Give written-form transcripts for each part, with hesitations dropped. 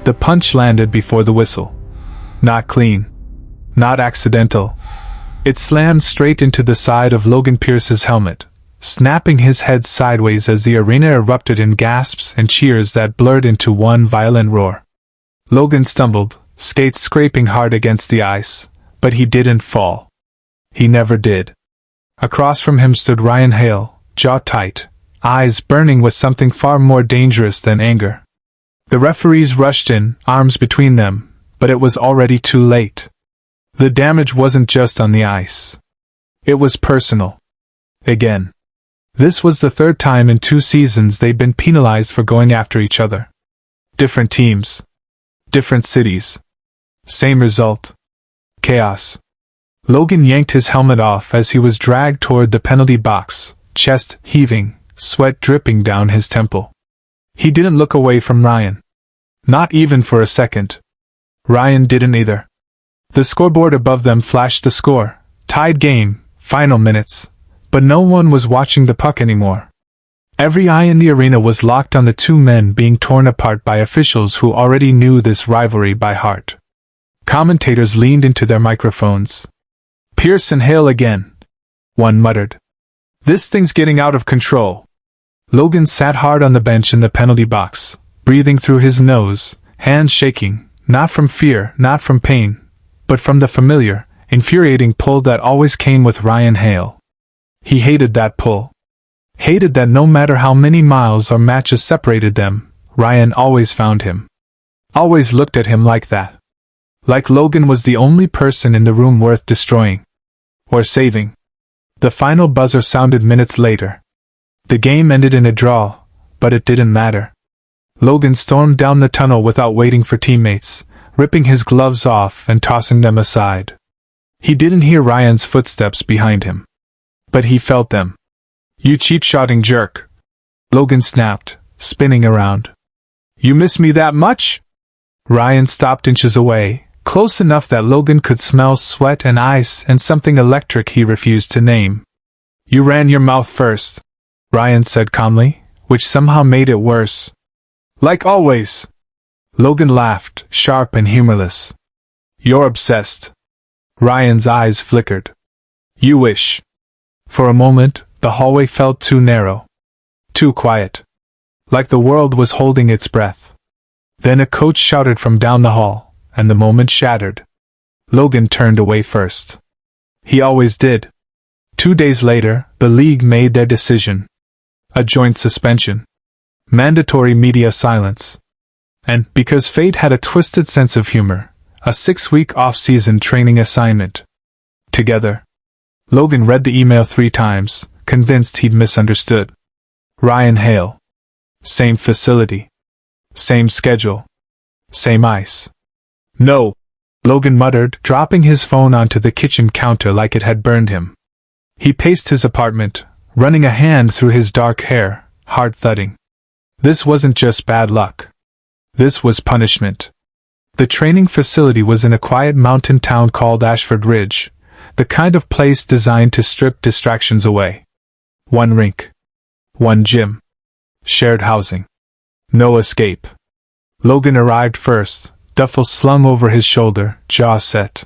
The punch landed before the whistle. Not clean. Not accidental. It slammed straight into the side of Logan Pierce's helmet, snapping his head sideways as the arena erupted in gasps and cheers that blurred into one violent roar. Logan stumbled, skates scraping hard against the ice, but he didn't fall. He never did. Across from him stood Ryan Hale, jaw tight, eyes burning with something far more dangerous than anger. The referees rushed in, arms between them, but it was already too late. The damage wasn't just on the ice. It was personal. Again. This was the third time in 2 seasons they'd been penalized for going after each other. Different teams. Different cities. Same result. Chaos. Logan yanked his helmet off as he was dragged toward the penalty box, chest heaving, sweat dripping down his temple. He didn't look away from Ryan. Not even for a second. Ryan didn't either. The scoreboard above them flashed the score, tied game, final minutes, but no one was watching the puck anymore. Every eye in the arena was locked on the 2 men being torn apart by officials who already knew this rivalry by heart. Commentators leaned into their microphones. "Pierce and Hale again," one muttered. "This thing's getting out of control." Logan sat hard on the bench in the penalty box, breathing through his nose, hands shaking, not from fear, not from pain, but from the familiar, infuriating pull that always came with Ryan Hale. He hated that pull. Hated that no matter how many miles or matches separated them, Ryan always found him. Always looked at him like that. Like Logan was the only person in the room worth destroying. Or saving. The final buzzer sounded minutes later. The game ended in a draw, but it didn't matter. Logan stormed down the tunnel without waiting for teammates, ripping his gloves off and tossing them aside. He didn't hear Ryan's footsteps behind him. But he felt them. "You cheap-shotting jerk!" Logan snapped, spinning around. "You miss me that much?" Ryan stopped inches away, close enough that Logan could smell sweat and ice and something electric he refused to name. "You ran your mouth first," Ryan said calmly, which somehow made it worse. "Like always." Logan laughed, sharp and humorless. "You're obsessed." Ryan's eyes flickered. "You wish." For a moment, the hallway felt too narrow. Too quiet. Like the world was holding its breath. Then a coach shouted from down the hall, and the moment shattered. Logan turned away first. He always did. 2 days later, the league made their decision. A joint suspension. Mandatory media silence. And, because fate had a twisted sense of humor, a 6-week off-season training assignment. Together. Logan read the email 3 times, convinced he'd misunderstood. Ryan Hale. Same facility. Same schedule. Same ice. "No," Logan muttered, dropping his phone onto the kitchen counter like it had burned him. He paced his apartment, running a hand through his dark hair, heart thudding. This wasn't just bad luck. This was punishment. The training facility was in a quiet mountain town called Ashford Ridge, the kind of place designed to strip distractions away. 1 rink. 1 gym. Shared housing. No escape. Logan arrived first, duffel slung over his shoulder, jaw set.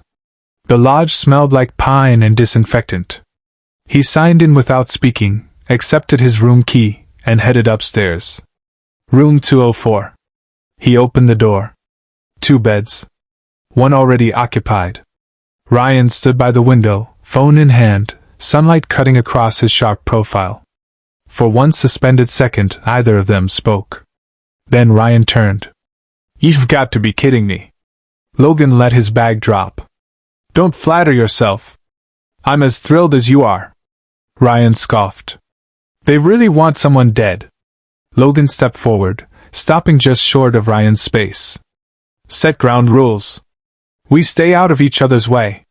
The lodge smelled like pine and disinfectant. He signed in without speaking, accepted his room key, and headed upstairs. Room 204. He opened the door. 2 beds. 1 already occupied. Ryan stood by the window, phone in hand, sunlight cutting across his sharp profile. For 1 suspended second, neither of them spoke. Then Ryan turned. "You've got to be kidding me." Logan let his bag drop. "Don't flatter yourself. I'm as thrilled as you are." Ryan scoffed. "They really want someone dead." Logan stepped forward, stopping just short of Ryan's space. "Set ground rules. We stay out of each other's way.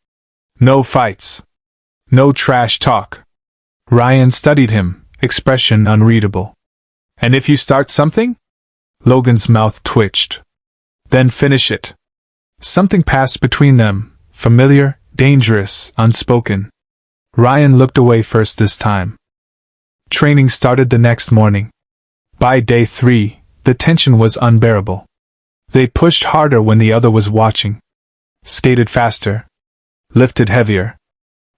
No fights. No trash talk." Ryan studied him, expression unreadable. "And if you start something?" Logan's mouth twitched. "Then finish it." Something passed between them, familiar, dangerous, unspoken. Ryan looked away first this time. Training started the next morning. By day 3, the tension was unbearable. They pushed harder when the other was watching. Skated faster. Lifted heavier.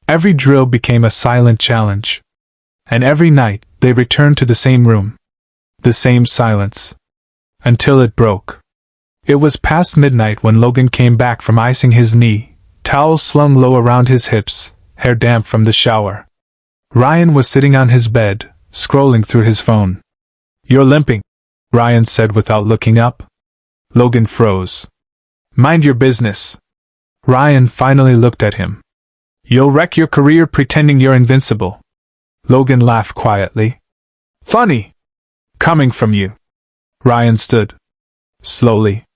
Every drill became a silent challenge. And every night, they returned to the same room. The same silence. Until it broke. It was past midnight when Logan came back from icing his knee, towels slung low around his hips, hair damp from the shower. Ryan was sitting on his bed, scrolling through his phone. "You're limping," Ryan said without looking up. Logan froze. "Mind your business." Ryan finally looked at him. "You'll wreck your career pretending you're invincible." Logan laughed quietly. "Funny. Coming from you." Ryan stood. Slowly.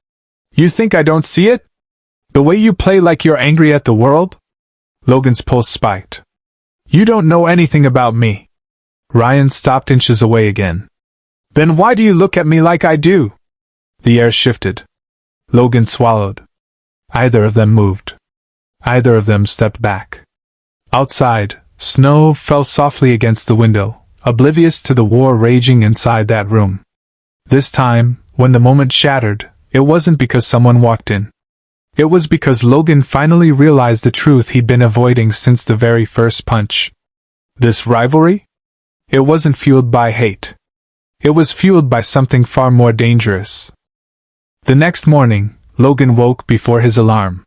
"You think I don't see it? The way you play like you're angry at the world?" Logan's pulse spiked. "You don't know anything about me." Ryan stopped inches away again. "Then why do you look at me like I do?" The air shifted. Logan swallowed. Either of them moved. Either of them stepped back. Outside, snow fell softly against the window, oblivious to the war raging inside that room. This time, when the moment shattered, it wasn't because someone walked in. It was because Logan finally realized the truth he'd been avoiding since the very first punch. This rivalry? It wasn't fueled by hate. It was fueled by something far more dangerous. The next morning, Logan woke before his alarm.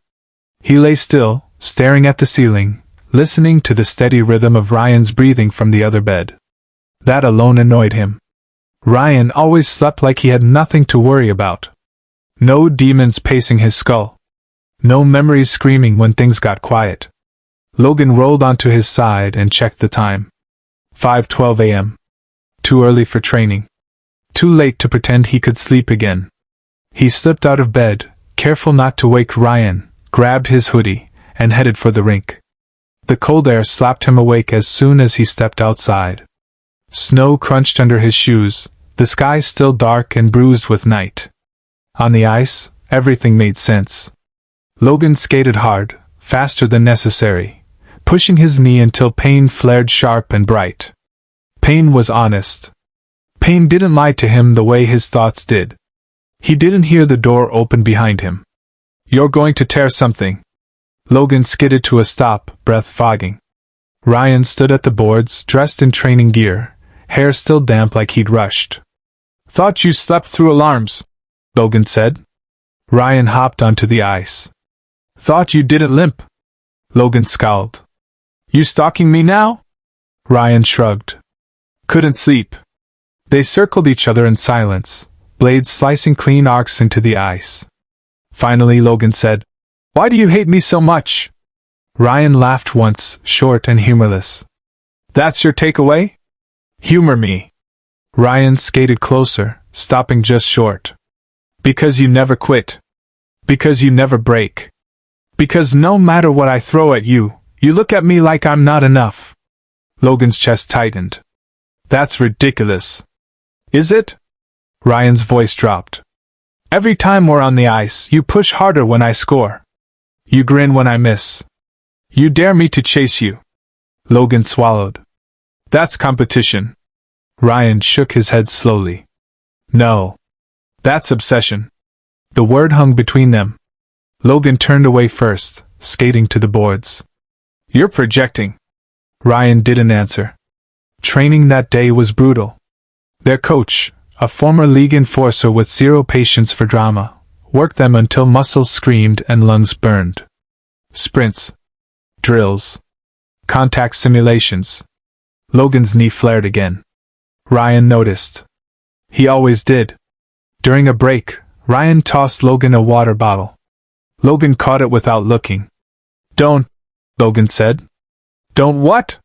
He lay still, staring at the ceiling, listening to the steady rhythm of Ryan's breathing from the other bed. That alone annoyed him. Ryan always slept like he had nothing to worry about. No demons pacing his skull. No memories screaming when things got quiet. Logan rolled onto his side and checked the time. 5:12 a.m. Too early for training. Too late to pretend he could sleep again. He slipped out of bed, careful not to wake Ryan, grabbed his hoodie, and headed for the rink. The cold air slapped him awake as soon as he stepped outside. Snow crunched under his shoes, the sky still dark and bruised with night. On the ice, everything made sense. Logan skated hard, faster than necessary, pushing his knee until pain flared sharp and bright. Pain was honest. Pain didn't lie to him the way his thoughts did. He didn't hear the door open behind him. "You're going to tear something." Logan skidded to a stop, breath fogging. Ryan stood at the boards, dressed in training gear, hair still damp like he'd rushed. "Thought you slept through alarms," Logan said. Ryan hopped onto the ice. "Thought you didn't limp." Logan scowled. "You stalking me now?" Ryan shrugged. "Couldn't sleep." They circled each other in silence, blades slicing clean arcs into the ice. Finally Logan said, "Why do you hate me so much?" Ryan laughed once, short and humorless. "That's your takeaway? Humor me." Ryan skated closer, stopping just short. "Because you never quit. Because you never break. Because no matter what I throw at you, you look at me like I'm not enough." Logan's chest tightened. "That's ridiculous." "Is it?" Ryan's voice dropped. "Every time we're on the ice, you push harder when I score. You grin when I miss. You dare me to chase you." Logan swallowed. "That's competition." Ryan shook his head slowly. "No. That's obsession." The word hung between them. Logan turned away first, skating to the boards. "You're projecting." Ryan didn't answer. Training that day was brutal. Their coach, a former league enforcer with zero patience for drama, worked them until muscles screamed and lungs burned. Sprints. Drills. Contact simulations. Logan's knee flared again. Ryan noticed. He always did. During a break, Ryan tossed Logan a water bottle. Logan caught it without looking. "Don't," Logan said. "Don't what?"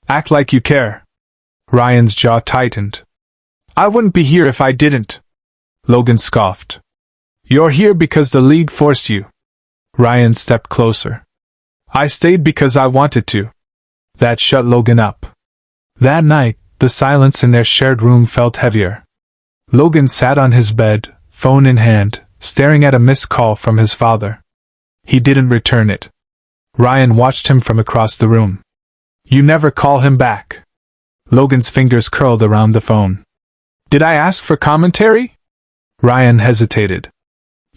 "Act like you care." Ryan's jaw tightened. "I wouldn't be here if I didn't." Logan scoffed. "You're here because the league forced you." Ryan stepped closer. "I stayed because I wanted to." That shut Logan up. That night, the silence in their shared room felt heavier. Logan sat on his bed, phone in hand, staring at a missed call from his father. He didn't return it. Ryan watched him from across the room. "You never call him back." Logan's fingers curled around the phone. "Did I ask for commentary?" Ryan hesitated.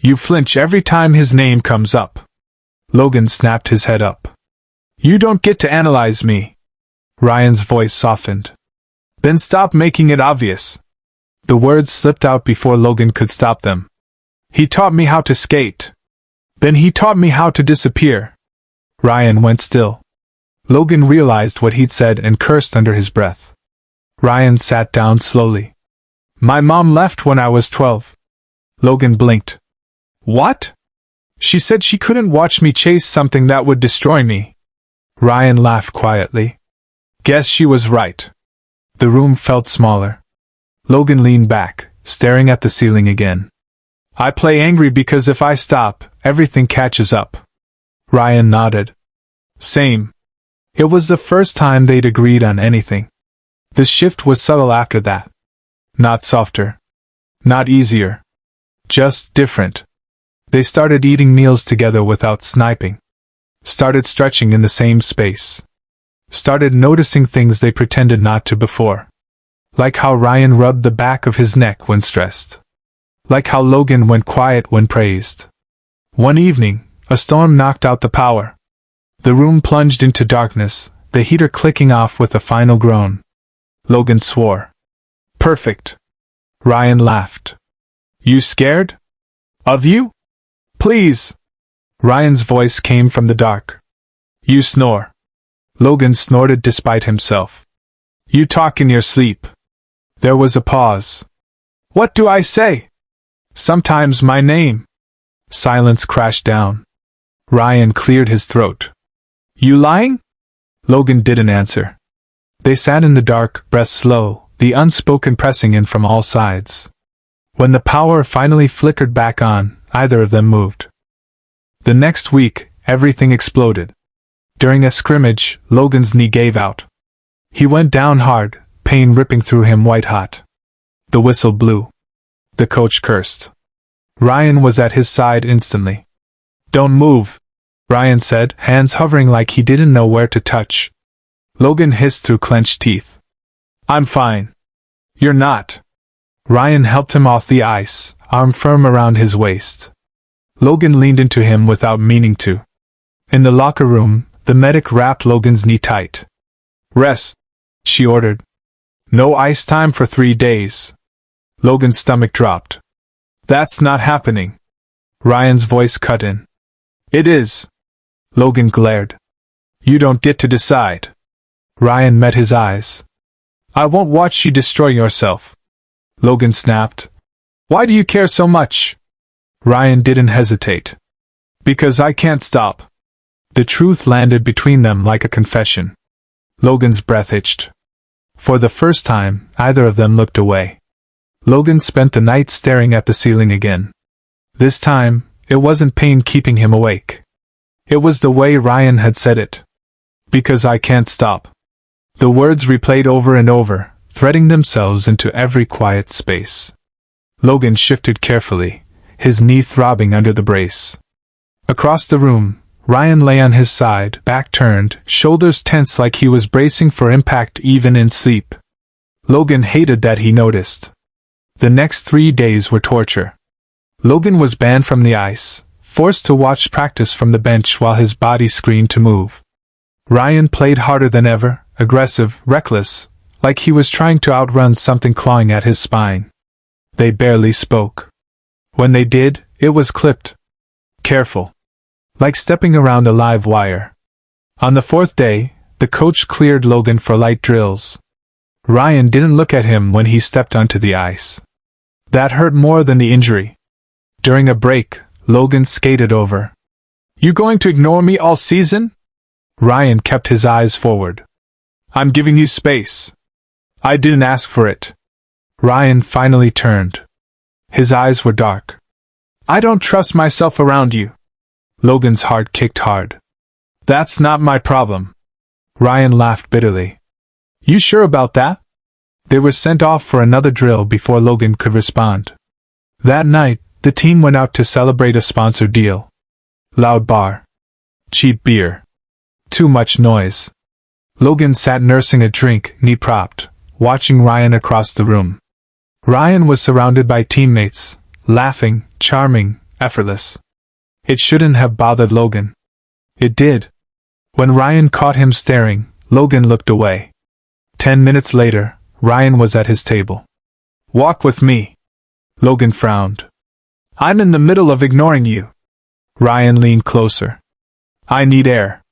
You flinch every time his name comes up. Logan snapped his head up. You don't get to analyze me. Ryan's voice softened. Then stop making it obvious. The words slipped out before Logan could stop them. He taught me how to skate. Then he taught me how to disappear. Ryan went still. Logan realized what he'd said and cursed under his breath. Ryan sat down slowly. My mom left when I was 12. Logan blinked. What? She said she couldn't watch me chase something that would destroy me. Ryan laughed quietly. Guess she was right. The room felt smaller. Logan leaned back, staring at the ceiling again. I play angry because if I stop, everything catches up. Ryan nodded. Same. It was the first time they'd agreed on anything. The shift was subtle after that. Not softer. Not easier. Just different. They started eating meals together without sniping. Started stretching in the same space. Started noticing things they pretended not to before. Like how Ryan rubbed the back of his neck when stressed. Like how Logan went quiet when praised. One evening, a storm knocked out the power. The room plunged into darkness, the heater clicking off with a final groan. Logan swore. Perfect. Ryan laughed. You scared? Of you? Please. Ryan's voice came from the dark. You snore. Logan snorted despite himself. You talk in your sleep. There was a pause. What do I say? Sometimes my name. Silence crashed down. Ryan cleared his throat. You lying? Logan didn't answer. They sat in the dark, breath slow, the unspoken pressing in from all sides. When the power finally flickered back on, either of them moved. The next week, everything exploded. During a scrimmage, Logan's knee gave out. He went down hard, pain ripping through him white hot. The whistle blew. The coach cursed. Ryan was at his side instantly. Don't move, Ryan said, hands hovering like he didn't know where to touch. Logan hissed through clenched teeth. I'm fine. You're not. Ryan helped him off the ice, arm firm around his waist. Logan leaned into him without meaning to. In the locker room, the medic wrapped Logan's knee tight. Rest, she ordered. No ice time for 3 days. Logan's stomach dropped. That's not happening. Ryan's voice cut in. It is. Logan glared. You don't get to decide. Ryan met his eyes. I won't watch you destroy yourself. Logan snapped. Why do you care so much? Ryan didn't hesitate. Because I can't stop. The truth landed between them like a confession. Logan's breath hitched. For the first time, either of them looked away. Logan spent the night staring at the ceiling again. This time, it wasn't pain keeping him awake. It was the way Ryan had said it. Because I can't stop. The words replayed over and over, threading themselves into every quiet space. Logan shifted carefully, his knee throbbing under the brace. Across the room, Ryan lay on his side, back turned, shoulders tense like he was bracing for impact even in sleep. Logan hated that he noticed. The next 3 days were torture. Logan was banned from the ice, forced to watch practice from the bench while his body screamed to move. Ryan played harder than ever, aggressive, reckless, like he was trying to outrun something clawing at his spine. They barely spoke. When they did, it was clipped. Careful. Like stepping around a live wire. On the 4th day, the coach cleared Logan for light drills. Ryan didn't look at him when he stepped onto the ice. That hurt more than the injury. During a break, Logan skated over. You going to ignore me all season? Ryan kept his eyes forward. I'm giving you space. I didn't ask for it. Ryan finally turned. His eyes were dark. I don't trust myself around you. Logan's heart kicked hard. That's not my problem. Ryan laughed bitterly. You sure about that? They were sent off for another drill before Logan could respond. That night, the team went out to celebrate a sponsored deal. Loud bar. Cheap beer. Too much noise. Logan sat nursing a drink, knee-propped, watching Ryan across the room. Ryan was surrounded by teammates, laughing, charming, effortless. It shouldn't have bothered Logan. It did. When Ryan caught him staring, Logan looked away. 10 minutes later, Ryan was at his table. "Walk with me." Logan frowned. "I'm in the middle of ignoring you." Ryan leaned closer. "I need air."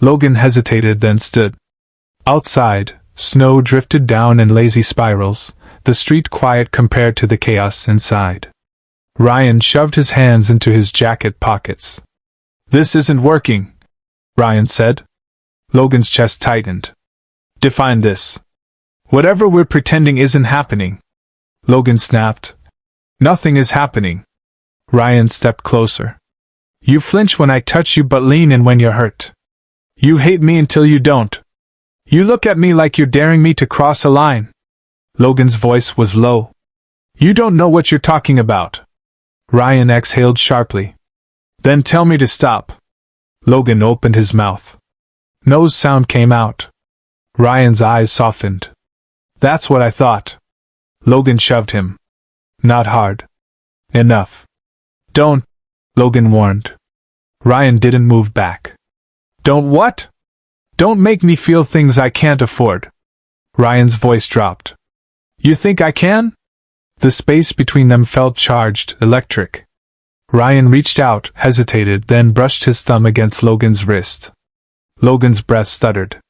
Logan hesitated, then stood. Outside, snow drifted down in lazy spirals, the street quiet compared to the chaos inside. Ryan shoved his hands into his jacket pockets. "This isn't working," Ryan said. Logan's chest tightened. "Define this." "Whatever we're pretending isn't happening." Logan snapped. "Nothing is happening." Ryan stepped closer. "You flinch when I touch you but lean in when you're hurt. You hate me until you don't. You look at me like you're daring me to cross a line." Logan's voice was low. "You don't know what you're talking about." Ryan exhaled sharply. "Then tell me to stop." Logan opened his mouth. No sound came out. Ryan's eyes softened. "That's what I thought." Logan shoved him. "Not hard. Enough." "Don't," Logan warned. Ryan didn't move back. "Don't what?" "Don't make me feel things I can't afford." Ryan's voice dropped. "You think I can?" The space between them felt charged, electric. Ryan reached out, hesitated, then brushed his thumb against Logan's wrist. Logan's breath stuttered.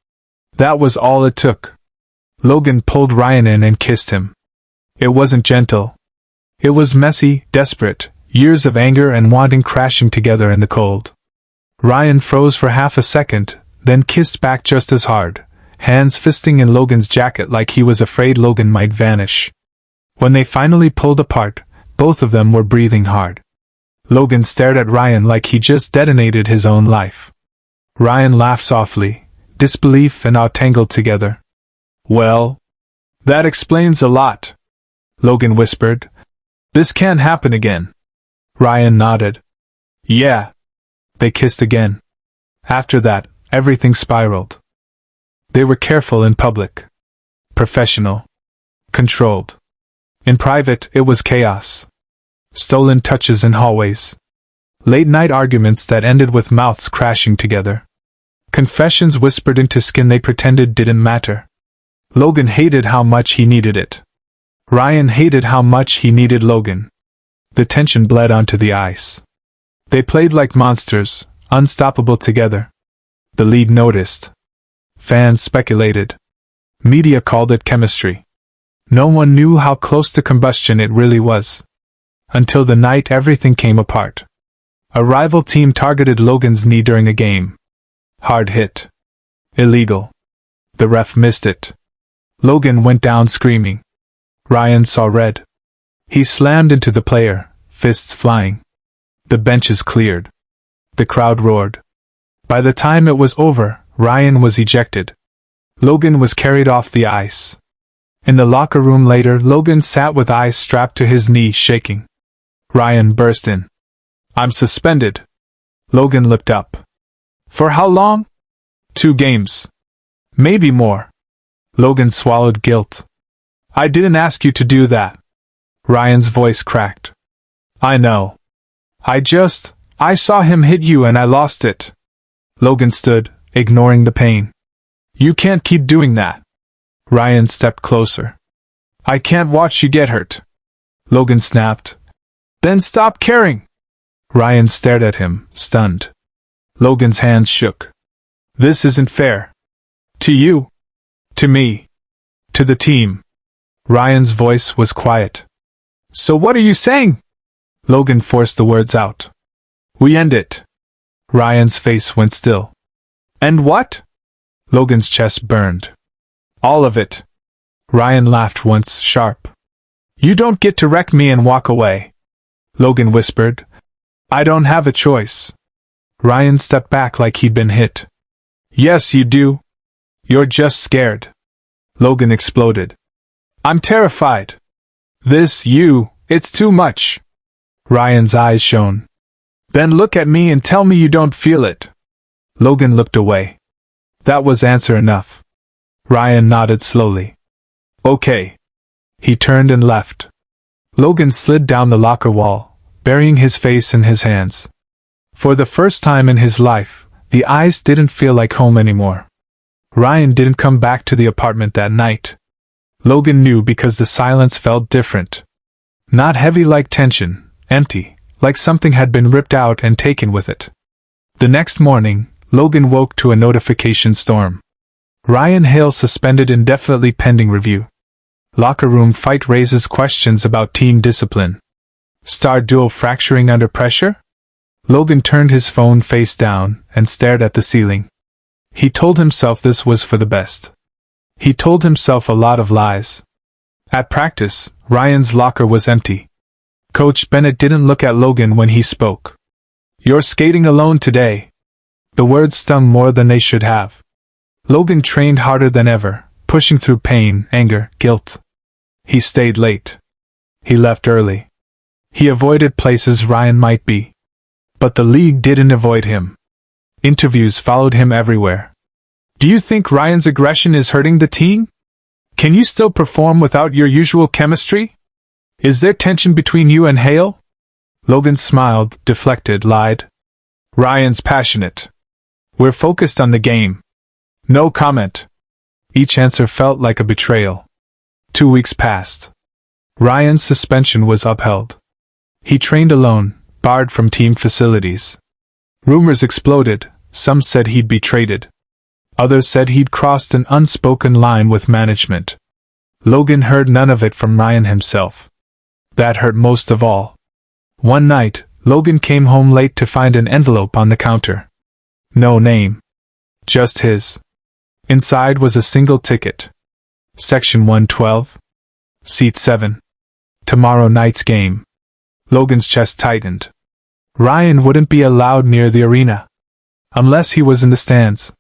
That was all it took. Logan pulled Ryan in and kissed him. It wasn't gentle. It was messy, desperate, years of anger and wanting crashing together in the cold. Ryan froze for half a second, then kissed back just as hard, hands fisting in Logan's jacket like he was afraid Logan might vanish. When they finally pulled apart, both of them were breathing hard. Logan stared at Ryan like he just detonated his own life. Ryan laughed softly, disbelief and awe tangled together. "Well, that explains a lot," Logan whispered. "This can't happen again." Ryan nodded. "Yeah." They kissed again. After that, everything spiraled. They were careful in public. Professional. Controlled. In private, it was chaos. Stolen touches in hallways. Late-night arguments that ended with mouths crashing together. Confessions whispered into skin they pretended didn't matter. Logan hated how much he needed it. Ryan hated how much he needed Logan. The tension bled onto the ice. They played like monsters, unstoppable together. The league noticed. Fans speculated. Media called it chemistry. No one knew how close to combustion it really was. Until the night everything came apart. A rival team targeted Logan's knee during a game. Hard hit. Illegal. The ref missed it. Logan went down screaming. Ryan saw red. He slammed into the player, fists flying. The benches cleared. The crowd roared. By the time it was over, Ryan was ejected. Logan was carried off the ice. In the locker room later, Logan sat with eyes strapped to his knee, shaking. Ryan burst in. "I'm suspended." Logan looked up. "For how long?" 2 games. Maybe more. Logan swallowed guilt. "I didn't ask you to do that." Ryan's voice cracked. "I know. I saw him hit you and I lost it." Logan stood, ignoring the pain. "You can't keep doing that." Ryan stepped closer. "I can't watch you get hurt." Logan snapped. "Then stop caring." Ryan stared at him, stunned. Logan's hands shook. "This isn't fair. To you. To me. To the team." Ryan's voice was quiet. "So what are you saying?" Logan forced the words out. "We end it." Ryan's face went still. "And what?" Logan's chest burned. "All of it." Ryan laughed once, sharp. "You don't get to wreck me and walk away." Logan whispered. "I don't have a choice." Ryan stepped back like he'd been hit. "Yes, you do. You're just scared." Logan exploded. "I'm terrified. It's too much." Ryan's eyes shone. "Then look at me and tell me you don't feel it." Logan looked away. That was answer enough. Ryan nodded slowly. "Okay." He turned and left. Logan slid down the locker wall, burying his face in his hands. For the first time in his life, the ice didn't feel like home anymore. Ryan didn't come back to the apartment that night. Logan knew because the silence felt different. Not heavy like tension, empty, like something had been ripped out and taken with it. The next morning, Logan woke to a notification storm. Ryan Hale suspended indefinitely pending review. Locker room fight raises questions about team discipline. Star duo fracturing under pressure? Logan turned his phone face down and stared at the ceiling. He told himself this was for the best. He told himself a lot of lies. At practice, Ryan's locker was empty. Coach Bennett didn't look at Logan when he spoke. "You're skating alone today." The words stung more than they should have. Logan trained harder than ever, pushing through pain, anger, guilt. He stayed late. He left early. He avoided places Ryan might be. But the league didn't avoid him. Interviews followed him everywhere. "Do you think Ryan's aggression is hurting the team? Can you still perform without your usual chemistry? Is there tension between you and Hale?" Logan smiled, deflected, lied. "Ryan's passionate. We're focused on the game." No comment. Each answer felt like a betrayal. 2 weeks passed. Ryan's suspension was upheld. He trained alone, barred from team facilities. Rumors exploded. Some said he'd be traded. Others said he'd crossed an unspoken line with management. Logan heard none of it from Ryan himself. That hurt most of all. One night, Logan came home late to find an envelope on the counter. No name. Just his. Inside was a single ticket. Section 112. Seat 7. Tomorrow night's game. Logan's chest tightened. Ryan wouldn't be allowed near the arena. Unless he was in the stands.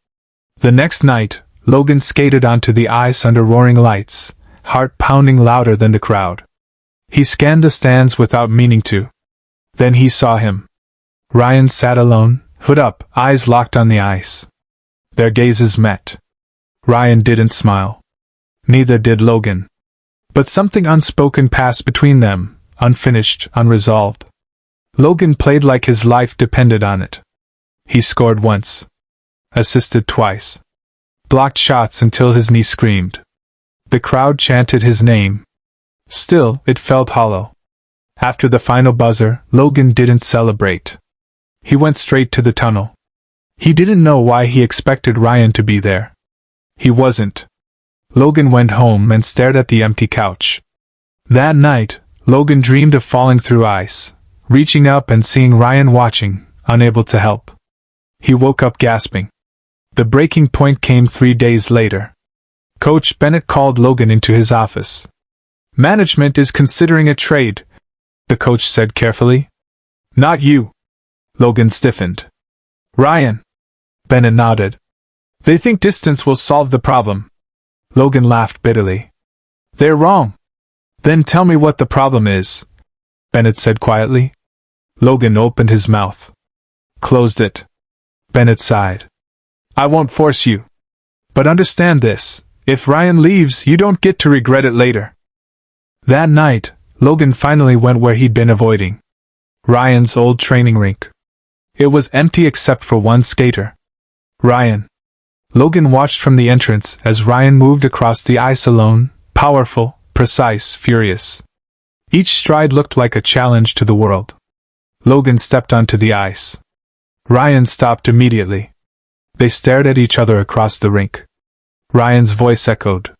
The next night, Logan skated onto the ice under roaring lights, heart pounding louder than the crowd. He scanned the stands without meaning to. Then he saw him. Ryan sat alone, hood up, eyes locked on the ice. Their gazes met. Ryan didn't smile. Neither did Logan. But something unspoken passed between them, unfinished, unresolved. Logan played like his life depended on it. He scored once. Assisted twice. Blocked shots until his knee screamed. The crowd chanted his name. Still, it felt hollow. After the final buzzer, Logan didn't celebrate. He went straight to the tunnel. He didn't know why he expected Ryan to be there. He wasn't. Logan went home and stared at the empty couch. That night, Logan dreamed of falling through ice, reaching up and seeing Ryan watching, unable to help. He woke up gasping. The breaking point came 3 days later. Coach Bennett called Logan into his office. "Management is considering a trade," the coach said carefully. "Not you." Logan stiffened. "Ryan." Bennett nodded. "They think distance will solve the problem." Logan laughed bitterly. "They're wrong." "Then tell me what the problem is," Bennett said quietly. Logan opened his mouth. Closed it. Bennett sighed. "I won't force you. But understand this, if Ryan leaves, you don't get to regret it later." That night, Logan finally went where he'd been avoiding. Ryan's old training rink. It was empty except for one skater. Ryan. Logan watched from the entrance as Ryan moved across the ice alone, powerful, precise, furious. Each stride looked like a challenge to the world. Logan stepped onto the ice. Ryan stopped immediately. They stared at each other across the rink. Ryan's voice echoed.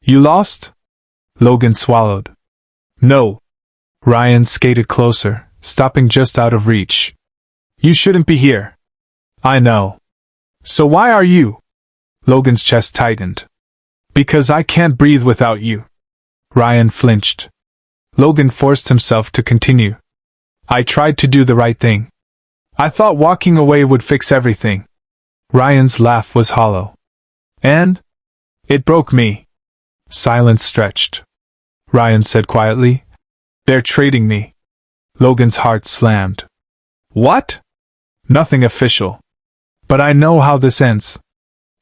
"You lost?" Logan swallowed. "No." Ryan skated closer, stopping just out of reach. "You shouldn't be here." "I know." "So why are you?" Logan's chest tightened. "Because I can't breathe without you." Ryan flinched. Logan forced himself to continue. "I tried to do the right thing. I thought walking away would fix everything." Ryan's laugh was hollow. "And? It broke me." Silence stretched. Ryan said quietly, "They're trading me." Logan's heart slammed. "What?" "Nothing official. But I know how this ends."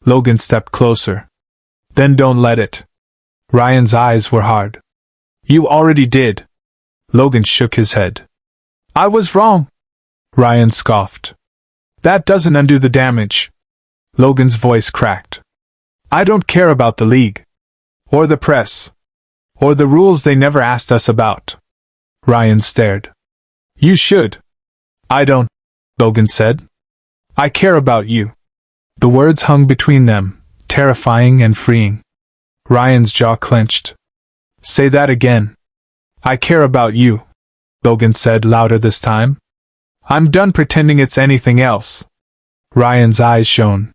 Logan stepped closer. "Then don't let it." Ryan's eyes were hard. "You already did." Logan shook his head. I was wrong, Ryan scoffed. That doesn't undo the damage. Logan's voice cracked. I don't care about the league. Or the press. Or the rules they never asked us about. Ryan stared. You should. I don't, Logan said. I care about you. The words hung between them, terrifying and freeing. Ryan's jaw clenched. Say that again. I care about you, Logan said louder this time. I'm done pretending it's anything else. Ryan's eyes shone.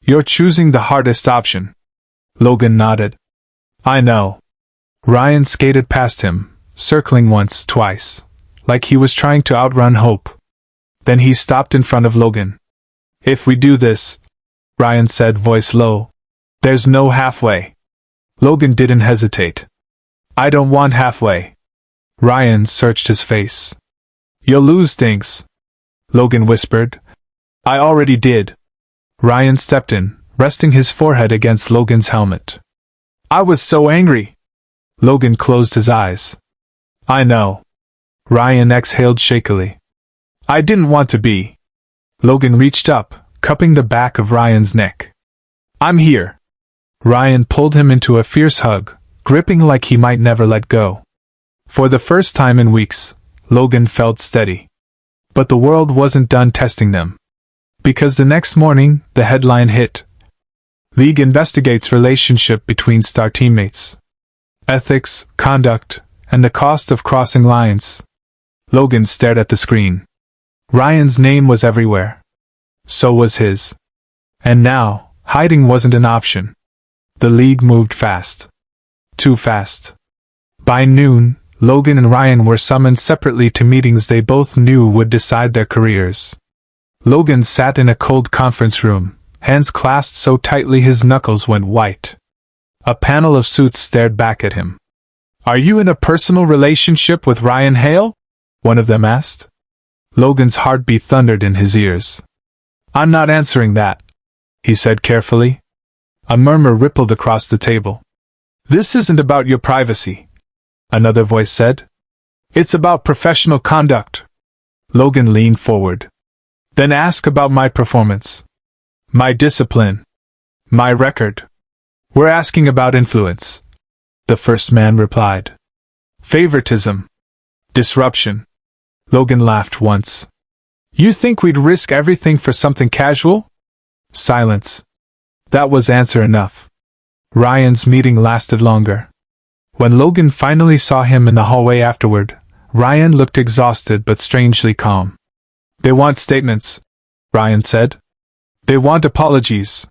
You're choosing the hardest option. Logan nodded. I know. Ryan skated past him, circling once, twice, like he was trying to outrun hope. Then he stopped in front of Logan. If we do this, Ryan said, voice low, there's no halfway. Logan didn't hesitate. I don't want halfway. Ryan searched his face. You'll lose things, Logan whispered. I already did. Ryan stepped in, resting his forehead against Logan's helmet. I was so angry. Logan closed his eyes. I know. Ryan exhaled shakily. I didn't want to be. Logan reached up, cupping the back of Ryan's neck. I'm here. Ryan pulled him into a fierce hug, gripping like he might never let go. For the first time in weeks, Logan felt steady. But the world wasn't done testing them. Because the next morning, the headline hit. League investigates relationship between star teammates. Ethics, conduct, and the cost of crossing lines. Logan stared at the screen. Ryan's name was everywhere. So was his. And now, hiding wasn't an option. The league moved fast. Too fast. By noon, Logan and Ryan were summoned separately to meetings they both knew would decide their careers. Logan sat in a cold conference room, hands clasped so tightly his knuckles went white. A panel of suits stared back at him. Are you in a personal relationship with Ryan Hale? One of them asked. Logan's heartbeat thundered in his ears. I'm not answering that, he said carefully. A murmur rippled across the table. This isn't about your privacy, another voice said. It's about professional conduct. Logan leaned forward. Then ask about my performance. My discipline. My record. We're asking about influence, the first man replied. Favoritism. Disruption. Logan laughed once. You think we'd risk everything for something casual? Silence. That was answer enough. Ryan's meeting lasted longer. When Logan finally saw him in the hallway afterward, Ryan looked exhausted but strangely calm. They want statements, Ryan said. They want apologies.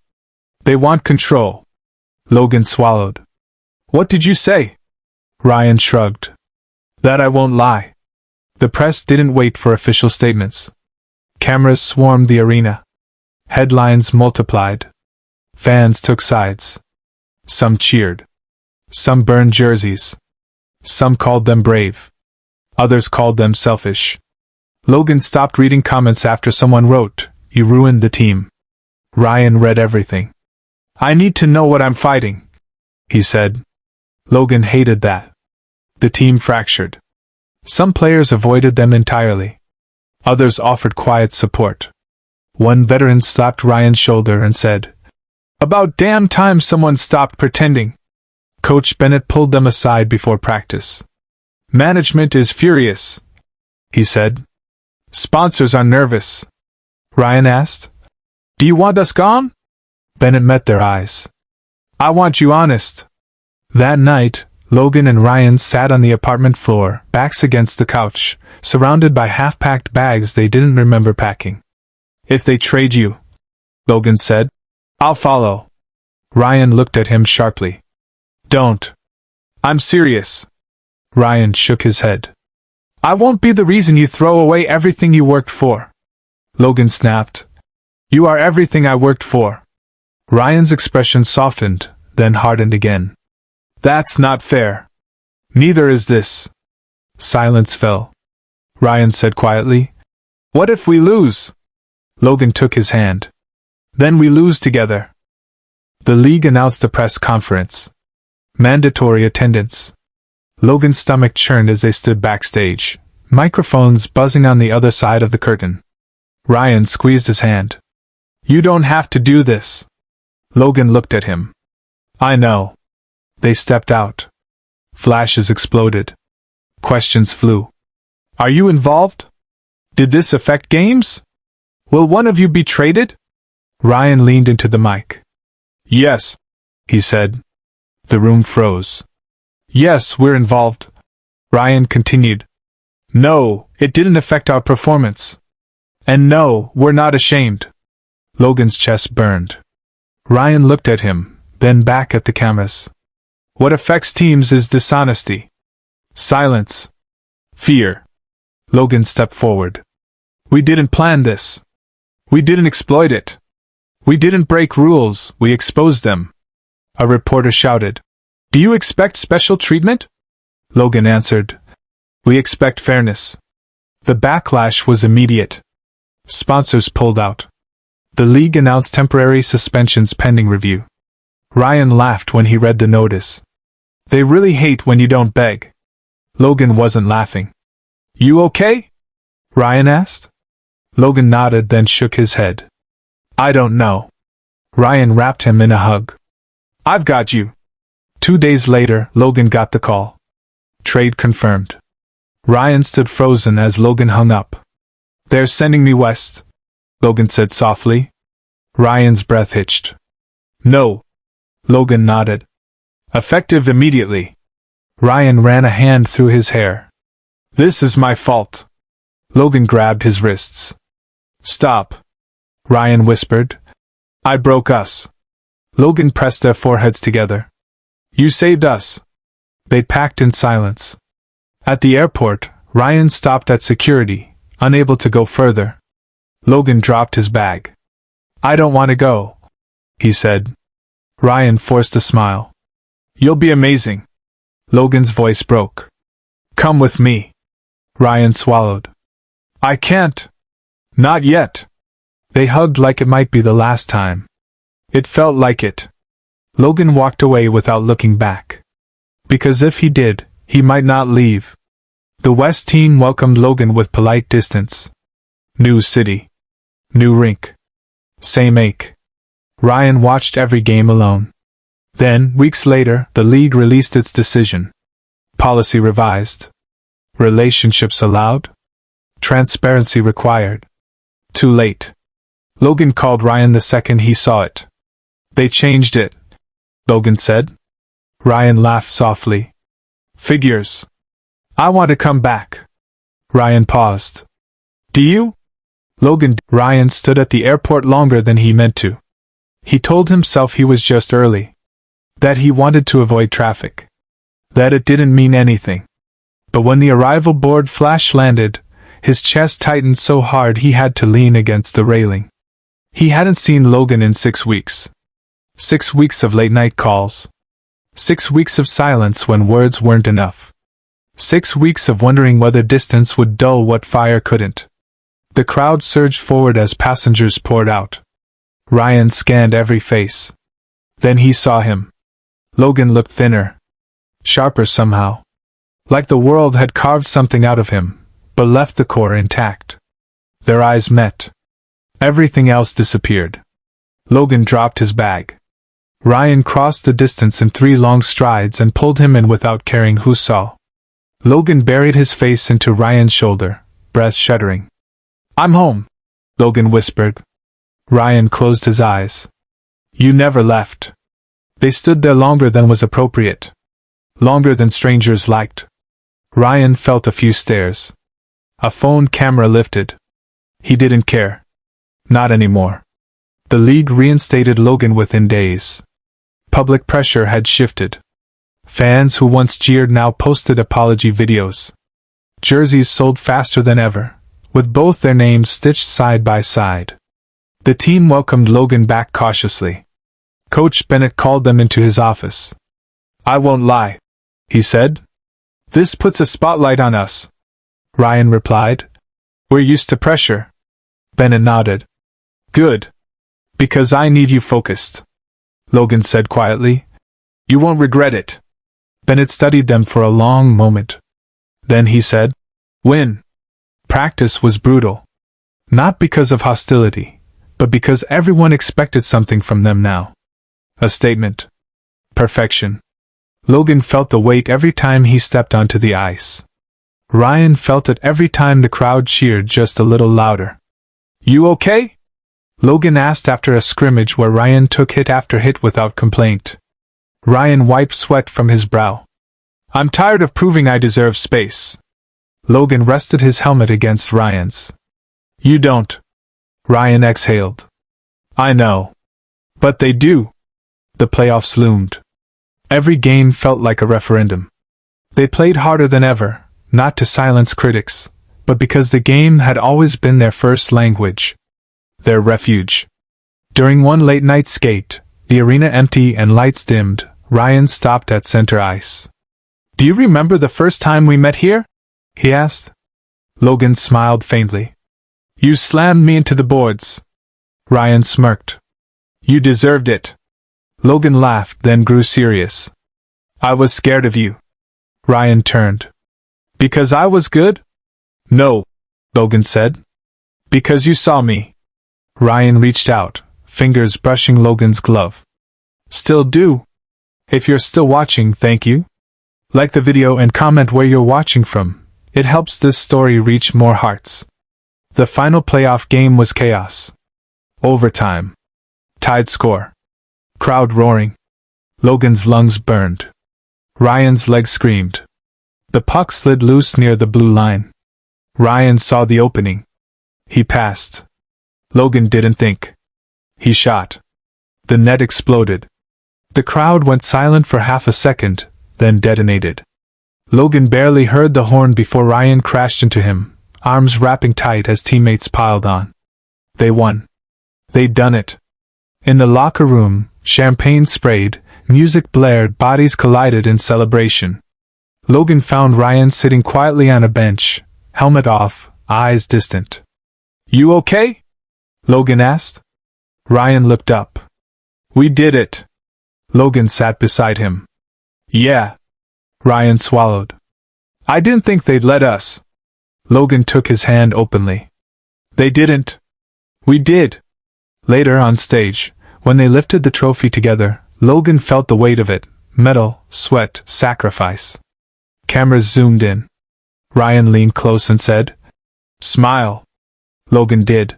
They want control. Logan swallowed. What did you say? Ryan shrugged. That I won't lie. The press didn't wait for official statements. Cameras swarmed the arena. Headlines multiplied. Fans took sides. Some cheered. Some burned jerseys. Some called them brave. Others called them selfish. Logan stopped reading comments after someone wrote, "You ruined the team." Ryan read everything. I need to know what I'm fighting, he said. Logan hated that. The team fractured. Some players avoided them entirely. Others offered quiet support. One veteran slapped Ryan's shoulder and said, About damn time someone stopped pretending. Coach Bennett pulled them aside before practice. Management is furious, he said. Sponsors are nervous. Ryan asked, Do you want us gone? Bennett met their eyes. I want you honest. That night, Logan and Ryan sat on the apartment floor, backs against the couch, surrounded by half-packed bags they didn't remember packing. If they trade you, Logan said, I'll follow. Ryan looked at him sharply. Don't. I'm serious. Ryan shook his head. I won't be the reason you throw away everything you worked for. Logan snapped. You are everything I worked for. Ryan's expression softened, then hardened again. That's not fair. Neither is this. Silence fell. Ryan said quietly, What if we lose? Logan took his hand. Then we lose together. The league announced a press conference. Mandatory attendance. Logan's stomach churned as they stood backstage, microphones buzzing on the other side of the curtain. Ryan squeezed his hand. "You don't have to do this." Logan looked at him. "I know." They stepped out. Flashes exploded. Questions flew. "Are you involved? Did this affect games? Will one of you be traded?" Ryan leaned into the mic. "Yes," he said. The room froze. "Yes, we're involved." Ryan continued. "No, it didn't affect our performance. And no, we're not ashamed." Logan's chest burned. Ryan looked at him, then back at the cameras. "What affects teams is dishonesty. Silence. Fear." Logan stepped forward. "We didn't plan this. We didn't exploit it. We didn't break rules, we exposed them." A reporter shouted. "Do you expect special treatment?" Logan answered. "We expect fairness." The backlash was immediate. Sponsors pulled out. The league announced temporary suspensions pending review. Ryan laughed when he read the notice. "They really hate when you don't beg." Logan wasn't laughing. "You okay?" Ryan asked. Logan nodded, then shook his head. "I don't know." Ryan wrapped him in a hug. "I've got you." 2 days later, Logan got the call. Trade confirmed. Ryan stood frozen as Logan hung up. "They're sending me west," Logan said softly. Ryan's breath hitched. "No." Logan nodded. "Effective immediately." Ryan ran a hand through his hair. "This is my fault." Logan grabbed his wrists. "Stop," Ryan whispered. "I broke us." Logan pressed their foreheads together. "You saved us." They packed in silence. At the airport, Ryan stopped at security, unable to go further. Logan dropped his bag. "I don't want to go," he said. Ryan forced a smile. "You'll be amazing." Logan's voice broke. "Come with me." Ryan swallowed. "I can't." "Not yet." They hugged like it might be the last time. It felt like it. Logan walked away without looking back. Because if he did, he might not leave. The West team welcomed Logan with polite distance. New city. New rink. Same ache. Ryan watched every game alone. Then, weeks later, the league released its decision. Policy revised. Relationships allowed. Transparency required. Too late. Logan called Ryan the second he saw it. "They changed it," Logan said. Ryan laughed softly. "Figures. I want to come back." Ryan paused. "Do you?" Ryan stood at the airport longer than he meant to. He told himself he was just early. That he wanted to avoid traffic. That it didn't mean anything. But when the arrival board flash landed, his chest tightened so hard he had to lean against the railing. He hadn't seen Logan in 6 weeks. 6 weeks of late-night calls. 6 weeks of silence when words weren't enough. 6 weeks of wondering whether distance would dull what fire couldn't. The crowd surged forward as passengers poured out. Ryan scanned every face. Then he saw him. Logan looked thinner. Sharper somehow. Like the world had carved something out of him, but left the core intact. Their eyes met. Everything else disappeared. Logan dropped his bag. Ryan crossed the distance in 3 long strides and pulled him in without caring who saw. Logan buried his face into Ryan's shoulder, breath shuddering. "I'm home," Logan whispered. Ryan closed his eyes. "You never left." They stood there longer than was appropriate. Longer than strangers liked. Ryan felt a few stares. A phone camera lifted. He didn't care. Not anymore. The league reinstated Logan within days. Public pressure had shifted. Fans who once jeered now posted apology videos. Jerseys sold faster than ever, with both their names stitched side by side. The team welcomed Logan back cautiously. Coach Bennett called them into his office. "I won't lie," he said. "This puts a spotlight on us." Ryan replied. "We're used to pressure." Bennett nodded. "Good. Because I need you focused," Logan said quietly. "You won't regret it." Bennett studied them for a long moment. Then he said, Win. Practice was brutal. Not because of hostility, but because everyone expected something from them now. A statement. Perfection. Logan felt the weight every time he stepped onto the ice. Ryan felt it every time the crowd cheered just a little louder. You okay? Logan asked after a scrimmage where Ryan took hit after hit without complaint. Ryan wiped sweat from his brow. I'm tired of proving I deserve space. Logan rested his helmet against Ryan's. You don't. Ryan exhaled. I know. But they do. The playoffs loomed. Every game felt like a referendum. They played harder than ever, not to silence critics, but because the game had always been their first language. Their refuge. During one late-night skate, the arena empty and lights dimmed, Ryan stopped at center ice. Do you remember the first time we met here? He asked. Logan smiled faintly. You slammed me into the boards. Ryan smirked. You deserved it. Logan laughed, then grew serious. I was scared of you. Ryan turned. Because I was good? No, Logan said. Because you saw me. Ryan reached out, fingers brushing Logan's glove. Still do. If you're still watching, thank you. Like the video and comment where you're watching from. It helps this story reach more hearts. The final playoff game was chaos. Overtime. Tied score. Crowd roaring. Logan's lungs burned. Ryan's legs screamed. The puck slid loose near the blue line. Ryan saw the opening. He passed. Logan didn't think. He shot. The net exploded. The crowd went silent for half a second, then detonated. Logan barely heard the horn before Ryan crashed into him, arms wrapping tight as teammates piled on. They won. They'd done it. In the locker room, champagne sprayed, music blared, bodies collided in celebration. Logan found Ryan sitting quietly on a bench, helmet off, eyes distant. You okay? Logan asked. Ryan looked up. We did it. Logan sat beside him. Yeah. Ryan swallowed. I didn't think they'd let us. Logan took his hand openly. They didn't. We did. Later on stage, when they lifted the trophy together, Logan felt the weight of it, metal, sweat, sacrifice. Cameras zoomed in. Ryan leaned close and said, Smile. Logan did.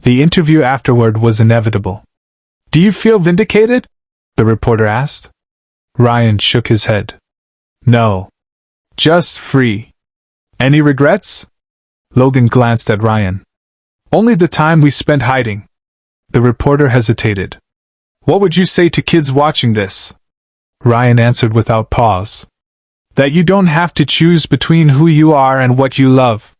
The interview afterward was inevitable. Do you feel vindicated? The reporter asked. Ryan shook his head. No. Just free. Any regrets? Logan glanced at Ryan. Only the time we spent hiding. The reporter hesitated. What would you say to kids watching this? Ryan answered without pause. That you don't have to choose between who you are and what you love.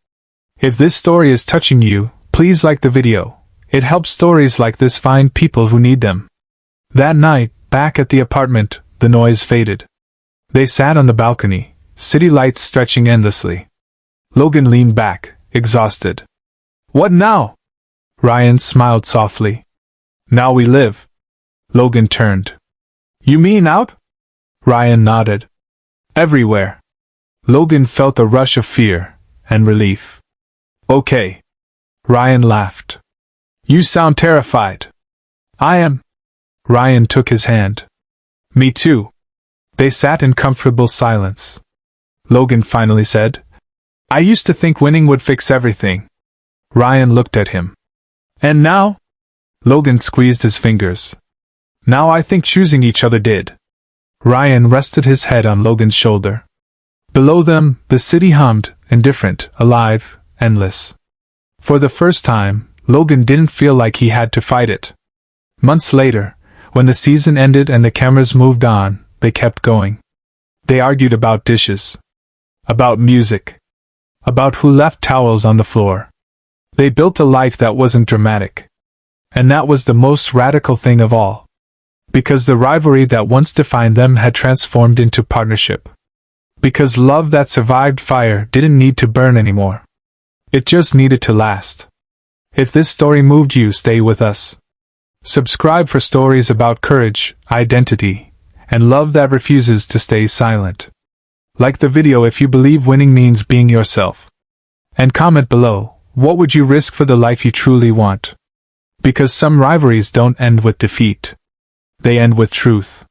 If this story is touching you, please like the video. It helps stories like this find people who need them. That night, back at the apartment, the noise faded. They sat on the balcony, city lights stretching endlessly. Logan leaned back, exhausted. What now? Ryan smiled softly. Now we live. Logan turned. You mean out? Ryan nodded. Everywhere. Logan felt a rush of fear and relief. Okay. Ryan laughed. You sound terrified. I am. Ryan took his hand. Me too. They sat in comfortable silence. Logan finally said, I used to think winning would fix everything. Ryan looked at him. And now? Logan squeezed his fingers. Now I think choosing each other did. Ryan rested his head on Logan's shoulder. Below them, the city hummed, indifferent, alive, endless. For the first time, Logan didn't feel like he had to fight it. Months later, when the season ended and the cameras moved on, they kept going. They argued about dishes. About music. About who left towels on the floor. They built a life that wasn't dramatic. And that was the most radical thing of all. Because the rivalry that once defined them had transformed into partnership. Because love that survived fire didn't need to burn anymore. It just needed to last. If this story moved you, stay with us. Subscribe for stories about courage, identity, and love that refuses to stay silent. Like the video if you believe winning means being yourself. And comment below, what would you risk for the life you truly want? Because some rivalries don't end with defeat. They end with truth.